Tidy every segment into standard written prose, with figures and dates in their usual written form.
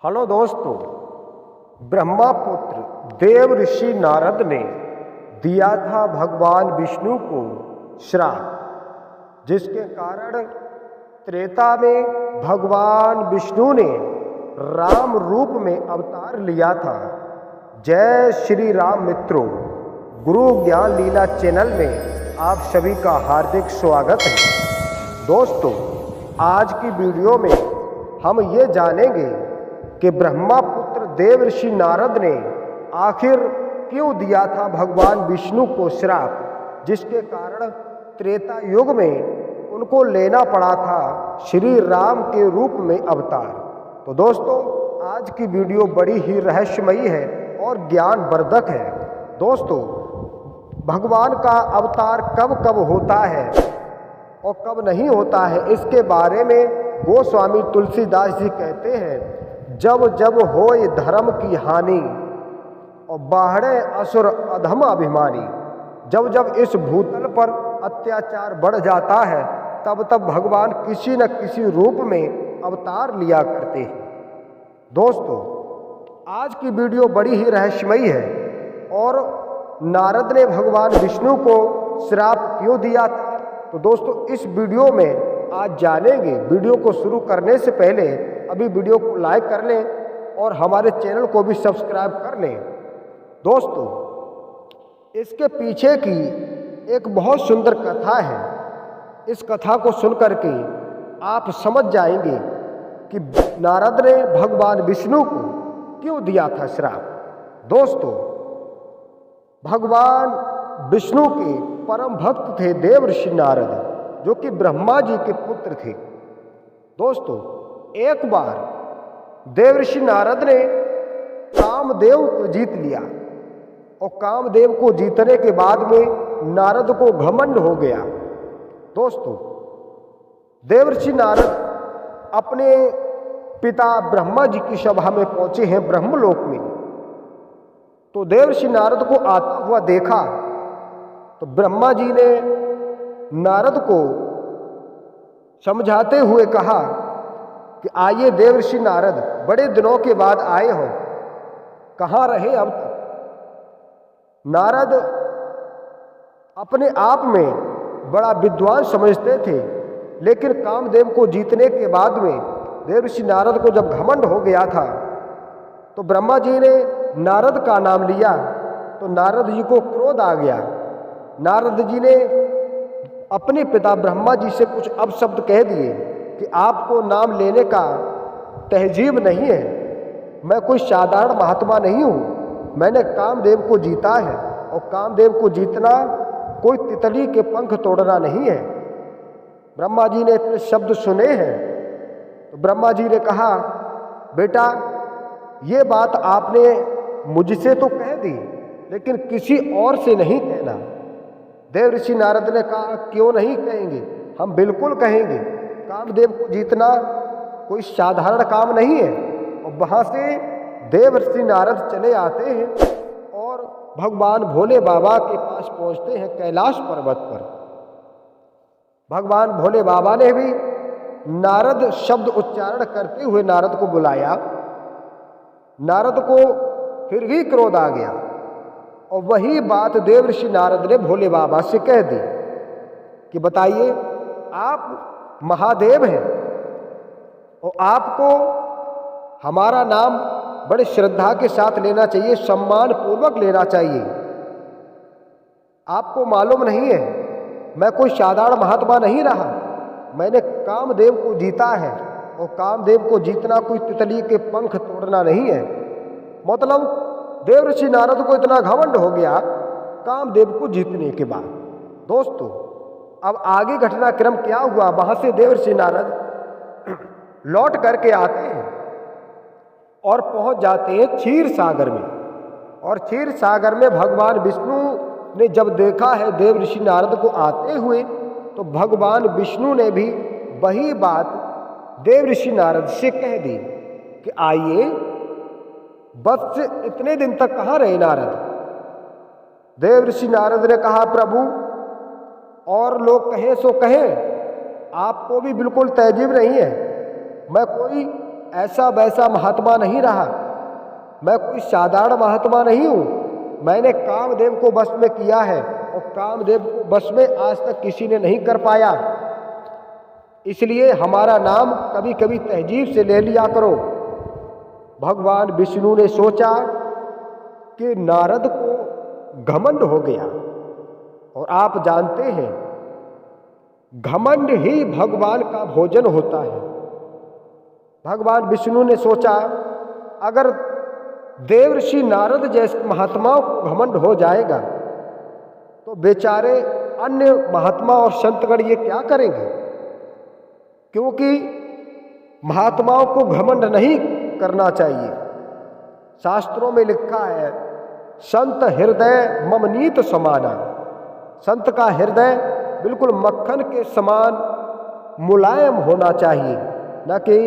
Hello दोस्तों, ब्रह्मापुत्र देव ऋषि नारद ने दिया था भगवान विष्णु को श्राप, जिसके कारण त्रेता में भगवान विष्णु ने राम रूप में अवतार लिया था। जय श्री राम मित्रों, गुरु ज्ञान लीला चैनल में आप सभी का हार्दिक स्वागत है। दोस्तों, आज की वीडियो में हम ये जानेंगे कि ब्रह्मापुत्र देव ऋषि नारद ने आखिर क्यों दिया था भगवान विष्णु को श्राप, जिसके कारण त्रेता युग में उनको लेना पड़ा था श्री राम के रूप में अवतार। तो दोस्तों, आज की वीडियो बड़ी ही रहस्यमयी है और ज्ञानवर्धक है। दोस्तों, भगवान का अवतार कब कब होता है और कब नहीं होता है, इसके बारे में गोस्वामी तुलसीदास जी कहते हैं, जब जब होय धर्म की हानि और बाहरे असुर अधम अभिमानी। जब जब इस भूतल पर अत्याचार बढ़ जाता है, तब तब भगवान किसी न किसी रूप में अवतार लिया करते हैं। दोस्तों, आज की वीडियो बड़ी ही रहस्यमयी है और नारद ने भगवान विष्णु को श्राप क्यों दिया था, तो दोस्तों इस वीडियो में आज जानेंगे। वीडियो को शुरू करने से पहले अभी वीडियो को लाइक कर लें और हमारे चैनल को भी सब्सक्राइब कर लें। दोस्तों, इसके पीछे की एक बहुत सुंदर कथा है। इस कथा को सुनकर के आप समझ जाएंगे कि नारद ने भगवान विष्णु को क्यों दिया था श्राप। दोस्तों, भगवान विष्णु के परम भक्त थे देव ऋषि नारद, जो कि ब्रह्मा जी के पुत्र थे। दोस्तों, एक बार देव ऋषि नारद ने कामदेव को जीत लिया और कामदेव को जीतने के बाद में नारद को घमंड हो गया। दोस्तों, देव ऋषि नारद अपने पिता ब्रह्मा जी की सभा में पहुंचे हैं ब्रह्मलोक में। तो देव ऋषि नारद को आता हुआ देखा तो ब्रह्मा जी ने नारद को समझाते हुए कहा कि आइए देव ऋषि नारद, बड़े दिनों के बाद आए हो, कहाँ रहे अब तक। नारद अपने आप में बड़ा विद्वान समझते थे, लेकिन कामदेव को जीतने के बाद में देव ऋषि नारद को जब घमंड हो गया था तो ब्रह्मा जी ने नारद का नाम लिया तो नारद जी को क्रोध आ गया। नारद जी ने अपने पिता ब्रह्मा जी से कुछ अपशब्द कह दिए कि आपको नाम लेने का तहजीब नहीं है, मैं कोई साधारण महात्मा नहीं हूँ, मैंने कामदेव को जीता है और कामदेव को जीतना कोई तितली के पंख तोड़ना नहीं है। ब्रह्मा जी ने इतने शब्द सुने हैं तो ब्रह्मा जी ने कहा, बेटा ये बात आपने मुझसे तो कह दी, लेकिन किसी और से नहीं कहना। देव ऋषि नारद ने कहा, क्यों नहीं कहेंगे, हम बिल्कुल कहेंगे। कामदेव को जीतना कोई साधारण काम नहीं है। और वहाँ से देव ऋषि नारद चले आते हैं और भगवान भोले बाबा के पास पहुँचते हैं कैलाश पर्वत पर। भगवान भोले बाबा ने भी नारद शब्द उच्चारण करते हुए नारद को बुलाया। नारद को फिर भी क्रोध आ गया और वही बात देव ऋषि नारद ने भोले बाबा से कह दी कि बताइए, आप महादेव हैं और आपको हमारा नाम बड़े श्रद्धा के साथ लेना चाहिए, सम्मान पूर्वक लेना चाहिए। आपको मालूम नहीं है, मैं कोई साधारण महात्मा नहीं रहा, मैंने कामदेव को जीता है और कामदेव को जीतना कोई तितली के पंख तोड़ना नहीं है। मतलब देव ऋषि नारद को इतना घमंड हो गया कामदेव को जीतने के बाद। दोस्तों, अब आगे घटनाक्रम क्या हुआ, वहां से देव ऋषि नारद लौट करके आते हैं और पहुंच जाते हैं क्षीर सागर में। और क्षीर सागर में भगवान विष्णु ने जब देखा है देव ऋषि नारद को आते हुए, तो भगवान विष्णु ने भी वही बात देव ऋषि नारद से कह दी कि आइए, बस इतने दिन तक कहाँ रहे नारद। देव ऋषि नारद ने कहा, प्रभु और लोग कहें सो कहें, आपको भी बिल्कुल तहजीब नहीं है, मैं कोई ऐसा वैसा महात्मा नहीं रहा, मैं कोई साधारण महात्मा नहीं हूँ। मैंने कामदेव को वश में किया है और कामदेव को वश में आज तक किसी ने नहीं कर पाया, इसलिए हमारा नाम कभी कभी तहजीब से ले लिया करो। भगवान विष्णु ने सोचा कि नारद को घमंड हो गया, और आप जानते हैं घमंड ही भगवान का भोजन होता है। भगवान विष्णु ने सोचा अगर देवर्षि नारद जैसे महात्माओं को घमंड हो जाएगा तो बेचारे अन्य महात्मा और संतगण ये क्या करेंगे, क्योंकि महात्माओं को घमंड नहीं करना चाहिए। शास्त्रों में लिखा है संत हृदय ममनीत समाना, संत का हृदय बिल्कुल मक्खन के समान मुलायम होना चाहिए, न कि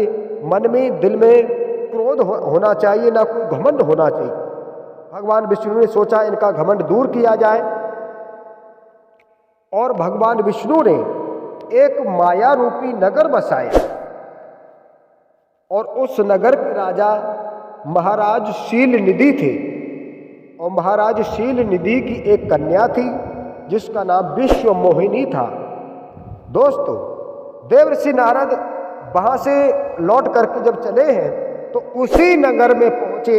मन में दिल में क्रोध होना चाहिए, ना कोई घमंड होना चाहिए। भगवान विष्णु ने सोचा इनका घमंड दूर किया जाए, और भगवान विष्णु ने एक माया रूपी नगर बसाया, और उस नगर के राजा महाराज शीलनिधि थे, और महाराज शीलनिधि की एक कन्या थी जिसका नाम विश्व मोहिनी था। दोस्तों, देवर्षि नारद वहां से लौट करके जब चले हैं तो उसी नगर में पहुंचे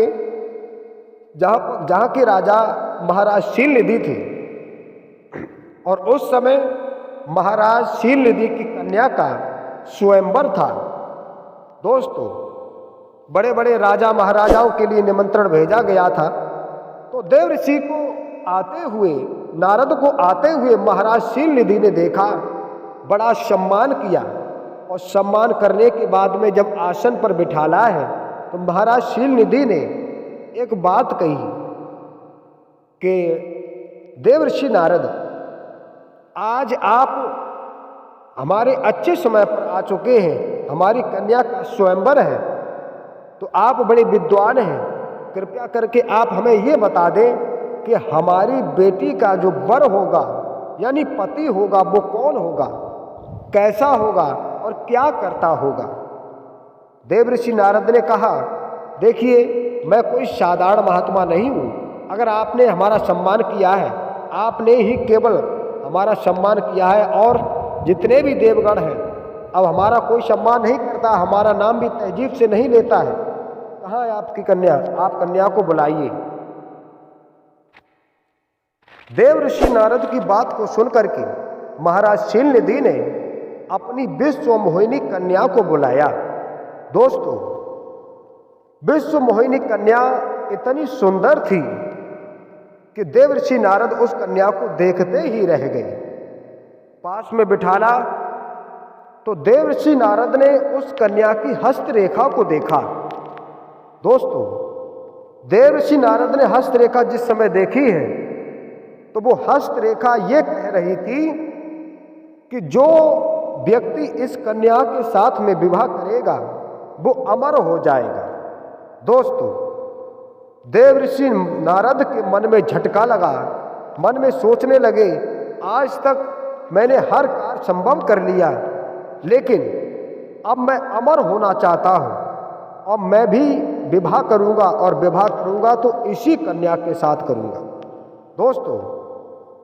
जहां के राजा महाराज शीलनिधि थे, और उस समय महाराज शीलनिधि की कन्या का स्वयंवर था। दोस्तों, बड़े बड़े राजा महाराजाओं के लिए निमंत्रण भेजा गया था, तो देवर्षि को आते हुए, नारद को आते हुए महाराज शीलनिधि ने देखा, बड़ा सम्मान किया, और सम्मान करने के बाद में जब आसन पर बिठाला है तो महाराज शीलनिधि ने एक बात कही कि देवर्षि नारद, आज आप हमारे अच्छे समय पर आ चुके हैं, हमारी कन्या का स्वयंवर है, तो आप बड़े विद्वान हैं, कृपया करके आप हमें ये बता दें कि हमारी बेटी का जो वर होगा यानी पति होगा वो कौन होगा, कैसा होगा और क्या करता होगा। देवर्षि नारद ने कहा, देखिए मैं कोई साधारण महात्मा नहीं हूँ, अगर आपने हमारा सम्मान किया है, आपने ही केवल हमारा सम्मान किया है, और जितने भी देवगण हैं अब हमारा कोई सम्मान नहीं करता, हमारा नाम भी तहजीब से नहीं लेता है। कहाँ है आपकी कन्या, आप कन्या को बुलाइए। देवर्षि नारद की बात को सुनकर के महाराज शीलनिधि ने अपनी विश्व मोहिनी कन्या को बुलाया। दोस्तों, विश्व मोहिनी कन्या इतनी सुंदर थी कि देवर्षि नारद उस कन्या को देखते ही रह गए। पास में बिठाला तो देवर्षि नारद ने उस कन्या की हस्तरेखा को देखा। दोस्तों, देवर्षि नारद ने हस्तरेखा जिस समय देखी है तो वो हस्तरेखा ये कह रही थी कि जो व्यक्ति इस कन्या के साथ में विवाह करेगा वो अमर हो जाएगा। दोस्तों, देवर्षि नारद के मन में झटका लगा, मन में सोचने लगे, आज तक मैंने हर कार्य संभव कर लिया, लेकिन अब मैं अमर होना चाहता हूँ, अब मैं भी विवाह करूँगा, और विवाह करूँगा तो इसी कन्या के साथ करूँगा। दोस्तों,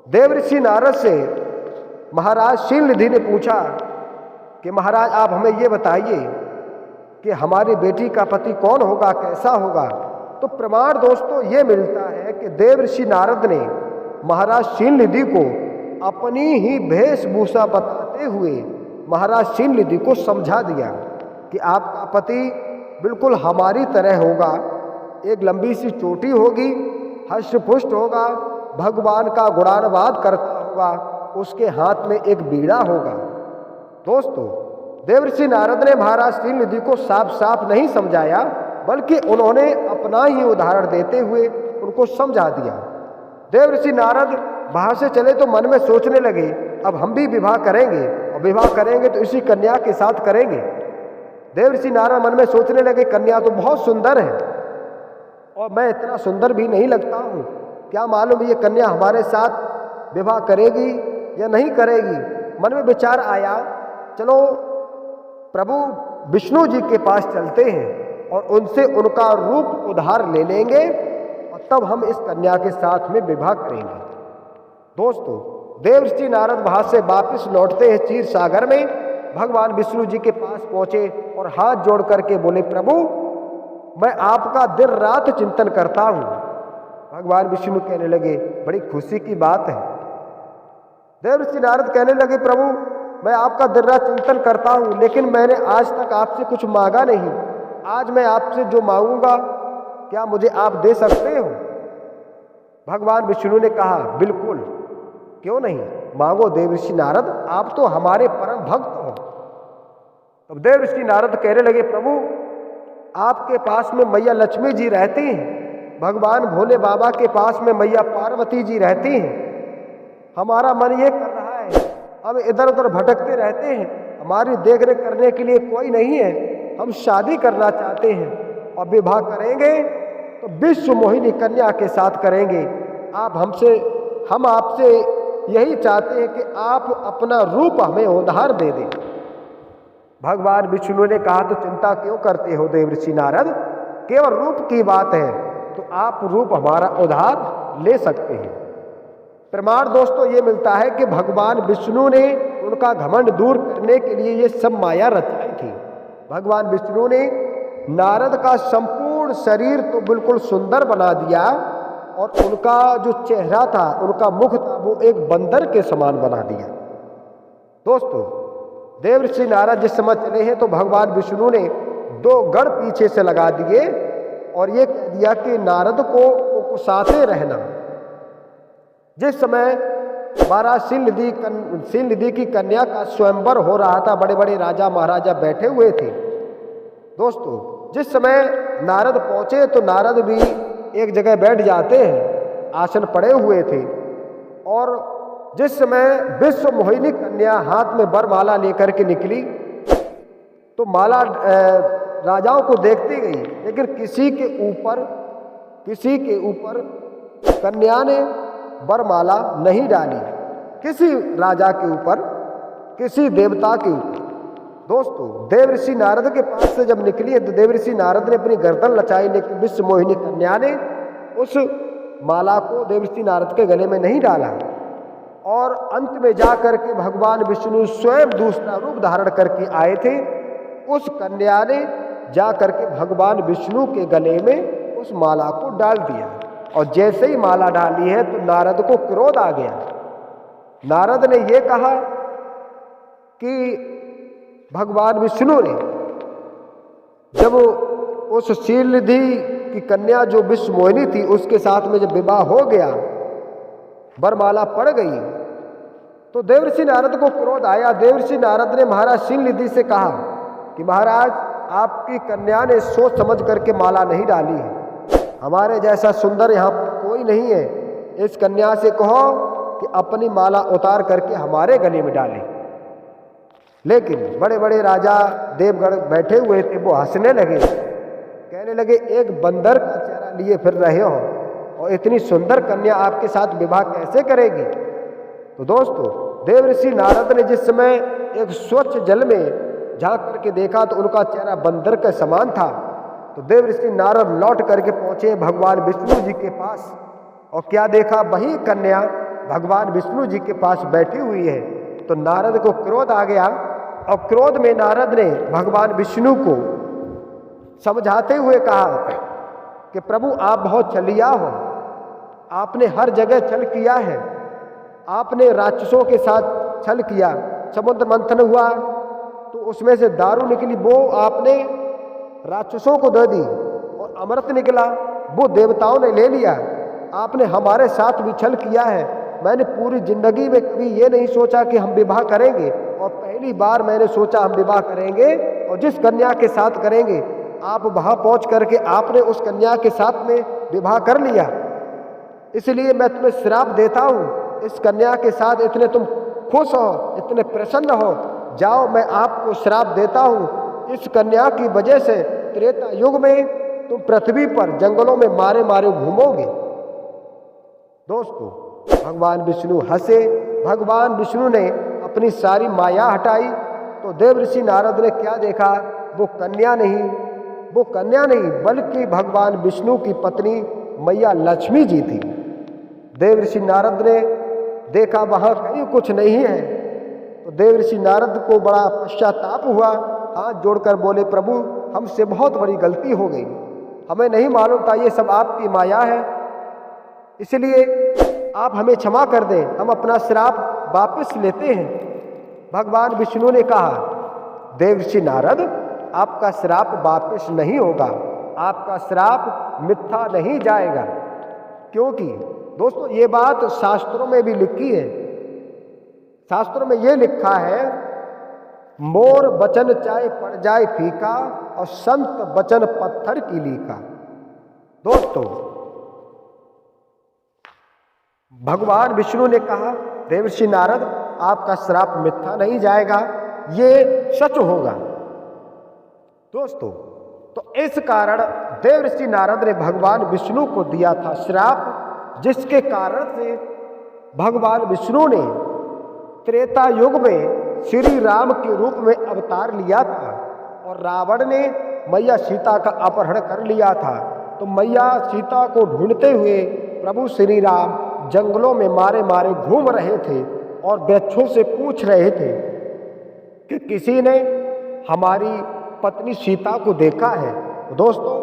देवर्षि नारद से महाराज शीलनिधि ने पूछा कि महाराज आप हमें ये बताइए कि हमारी बेटी का पति कौन होगा, कैसा होगा। तो प्रमाण दोस्तों ये मिलता है कि देवर्षि नारद ने महाराज शीलनिधि को अपनी ही वेशभूषा बताते हुए महाराज शीलनिधि को समझा दिया कि आपका पति बिल्कुल हमारी तरह होगा, एक लंबी सी चोटी होगी, हष्टपुष्ट होगा, भगवान का गुणानुवाद करता होगा, उसके हाथ में एक बीड़ा होगा। दोस्तों, देवर्षि नारद ने महाराज शीलनिधि को साफ साफ नहीं समझाया, बल्कि उन्होंने अपना ही उदाहरण देते हुए उनको समझा दिया। देवर्षि नारद वहाँ से चले तो मन में सोचने लगे, अब हम भी विवाह करेंगे, और विवाह करेंगे तो इसी कन्या के साथ करेंगे। देवर्षि नारद मन में सोचने लगे, कन्या तो बहुत सुंदर है और मैं इतना सुंदर भी नहीं लगता हूँ, क्या मालूम ये कन्या हमारे साथ विवाह करेगी या नहीं करेगी। मन में विचार आया, चलो प्रभु विष्णु जी के पास चलते हैं और उनसे उनका रूप उधार ले लेंगे और तब हम इस कन्या के साथ में विवाह करेंगे। दोस्तों, देवर्षि नारद वहां से वापस लौटते हैं क्षीर सागर में भगवान विष्णु जी के पास पहुंचे और हाथ जोड़ करके बोले, प्रभु मैं आपका दिन रात चिंतन करता हूं। भगवान विष्णु कहने लगे, बड़ी खुशी की बात है। देवर्षि नारद कहने लगे, प्रभु मैं आपका दिन रात चिंतन करता हूं, लेकिन मैंने आज तक आपसे कुछ मांगा नहीं। आज मैं आपसे जो मांगूंगा क्या मुझे आप दे सकते हो? भगवान विष्णु ने कहा, बिल्कुल, क्यों नहीं, मांगो देवर्षि नारद, आप तो हमारे परम भक्त हो। तब देवर्षि नारद कहने लगे, प्रभु आपके पास में मैया लक्ष्मी जी रहती हैं, भगवान भोले बाबा के पास में मैया पार्वती जी रहती हैं। हमारा मन ये कर रहा है, हम इधर उधर भटकते रहते हैं, हमारी देखरेख करने के लिए कोई नहीं है। हम शादी करना चाहते हैं और विवाह करेंगे तो विश्व मोहिनी कन्या के साथ करेंगे। हम आपसे यही चाहते हैं कि आप अपना रूप हमें उधार दे दें। भगवान विष्णु ने कहा, तो चिंता क्यों करते हो देवर्षि नारद, केवल रूप की बात है तो आप रूप हमारा उधार ले सकते हैं। प्रमाण दोस्तों ये मिलता है कि भगवान विष्णु ने उनका घमंड दूर करने के लिए ये सब माया रचाई थी। भगवान विष्णु ने नारद का संपूर्ण शरीर तो बिल्कुल सुंदर बना दिया और उनका जो चेहरा था, उनका मुख था, वो एक बंदर के समान बना दिया। दोस्तों, देवर्षि नारद जिस समय चले हैं तो भगवान विष्णु ने 2 गढ़ पीछे से लगा दिए और ये कह दिया कि नारद को उकसाते रहना। जिस समय महाराज शीलनिधि की कन्या का स्वयंवर हो रहा था, बड़े बड़े राजा महाराजा बैठे हुए थे। दोस्तों, जिस समय नारद पहुंचे तो नारद भी एक जगह बैठ जाते हैं, आसन पड़े हुए थे। और जिस समय विश्व मोहिनी कन्या हाथ में वरमाला लेकर के निकली तो माला राजाओं को देखती गई, लेकिन किसी के ऊपर कन्या ने वरमाला नहीं डाली, किसी राजा के ऊपर, किसी देवता के ऊपर। दोस्तों, देवर्षि नारद के पास से जब निकली तो देवर्षि नारद ने अपनी गर्दन लचाई, लेकिन विश्व मोहिनी कन्या ने उस माला को देवर्षि नारद के गले में नहीं डाला। और अंत में जाकर के भगवान विष्णु स्वयं दूसरा रूप धारण करके आए थे। उस कन्या ने जाकर के भगवान विष्णु के गले में उस माला को डाल दिया और जैसे ही माला डाली है तो नारद को क्रोध आ गया। नारद ने यह कहा कि भगवान विष्णु ने जब उस शीलनिधि की कन्या जो विश्व मोहिनी थी उसके साथ में जब विवाह हो गया, वरमाला पड़ गई, तो देवर्षि नारद को क्रोध आया। देवर्षि नारद ने महाराज शीलनिधि से कहा कि महाराज, आपकी कन्या ने सोच समझ करके माला नहीं डाली है, हमारे जैसा सुंदर यहाँ पर कोई नहीं है। इस कन्या से कहो कि अपनी माला उतार करके हमारे गले में डाले। लेकिन बड़े बड़े राजा देवगढ़ बैठे हुए थे, वो हंसने लगे, कहने लगे, एक बंदर का चेहरा लिए फिर रहे हो और इतनी सुंदर कन्या आपके साथ विवाह कैसे करेगी? तो दोस्तों, देवर्षि नारद ने जिस समय एक स्वच्छ जल में झांक करके देखा तो उनका चेहरा बंदर के समान था। तो देवर्षि नारद लौट करके पहुंचे भगवान विष्णु जी के पास और क्या देखा, वही कन्या भगवान विष्णु जी के पास बैठी हुई है। तो नारद को क्रोध आ गया और क्रोध में नारद ने भगवान विष्णु को समझाते हुए कहा कि प्रभु, आप बहुत छलिया हो, आपने हर जगह छल किया है, आपने राक्षसों के साथ छल किया। समुद्र मंथन हुआ तो उसमें से दारू निकली, वो आपने राक्षसों को दे दी, और अमृत निकला, वो देवताओं ने ले लिया। आपने हमारे साथ भी छल किया है। मैंने पूरी जिंदगी में कभी ये नहीं सोचा कि हम विवाह करेंगे, और पहली बार मैंने सोचा हम विवाह करेंगे, और जिस कन्या के साथ करेंगे आप वहां पहुंच करके आपने उस कन्या के साथ में विवाह कर लिया। इसलिए मैं तुम्हें श्राप देता हूँ, इस कन्या के साथ इतने तुम खुश हो, इतने प्रसन्न हो, जाओ मैं आपको श्राप देता हूँ, इस कन्या की वजह से त्रेता युग में तुम पृथ्वी पर जंगलों में मारे मारे घूमोगे। दोस्तों, भगवान विष्णु हंसे। भगवान विष्णु ने अपनी सारी माया हटाई तो देवर्षि नारद ने क्या देखा, वो कन्या नहीं, वो कन्या नहीं बल्कि भगवान विष्णु की पत्नी मैया लक्ष्मी जी थी। देवर्षि नारद ने देखा वहाँ कहीं कुछ नहीं है, तो देवर्षि नारद को बड़ा पश्चाताप हुआ। हाथ जोड़कर बोले, प्रभु हमसे बहुत बड़ी गलती हो गई, हमें नहीं मालूम था ये सब आपकी माया है, इसलिए आप हमें क्षमा कर दें, हम अपना श्राप वापस लेते हैं। भगवान विष्णु ने कहा, देवर्षि नारद आपका श्राप वापस नहीं होगा, आपका श्राप मिथ्या नहीं जाएगा। क्योंकि दोस्तों ये बात शास्त्रों में भी लिखी है। शास्त्रों में ये लिखा है, मोर वचन चाहे पड़ जाए फीका और संत वचन पत्थर की लीका। दोस्तों भगवान विष्णु ने कहा, देवर्षि नारद आपका श्राप मिथ्या नहीं जाएगा, ये सच होगा। दोस्तों तो इस कारण देवर्षि नारद ने भगवान विष्णु को दिया था श्राप, जिसके कारण से भगवान विष्णु ने त्रेता युग में श्री राम के रूप में अवतार लिया था और रावण ने मैया सीता का अपहरण कर लिया था। तो मैया सीता को ढूंढते हुए प्रभु श्री राम जंगलों में मारे मारे घूम रहे थे और वृक्षों से पूछ रहे थे कि किसी ने हमारी पत्नी सीता को देखा है। दोस्तों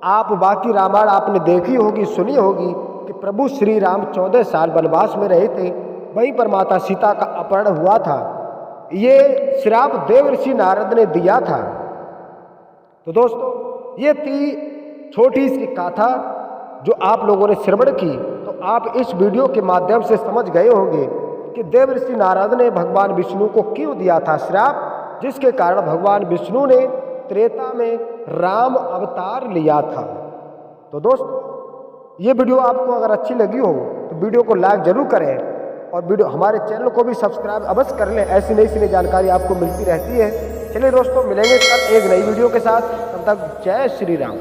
आप बाकी रामायण आपने देखी होगी, सुनी होगी कि प्रभु श्री राम 14 साल वनवास में रहे थे, वहीं पर माता सीता का अपहरण हुआ था। ये श्राप देवर्षि नारद ने दिया था। तो दोस्तों ये थी छोटी सी गाथा जो आप लोगों ने श्रवण की। तो आप इस वीडियो के माध्यम से समझ गए होंगे कि देवर्षि नारद ने भगवान विष्णु को क्यों दिया था श्राप, जिसके कारण भगवान विष्णु ने त्रेता में राम अवतार लिया था। तो दोस्तों ये वीडियो आपको अगर अच्छी लगी हो तो वीडियो को लाइक जरूर करें और वीडियो हमारे चैनल को भी सब्सक्राइब अवश्य कर लें, ऐसी नई जानकारी आपको मिलती रहती है। चलिए दोस्तों मिलेंगे कल एक नई वीडियो के साथ, तब तक जय श्री राम।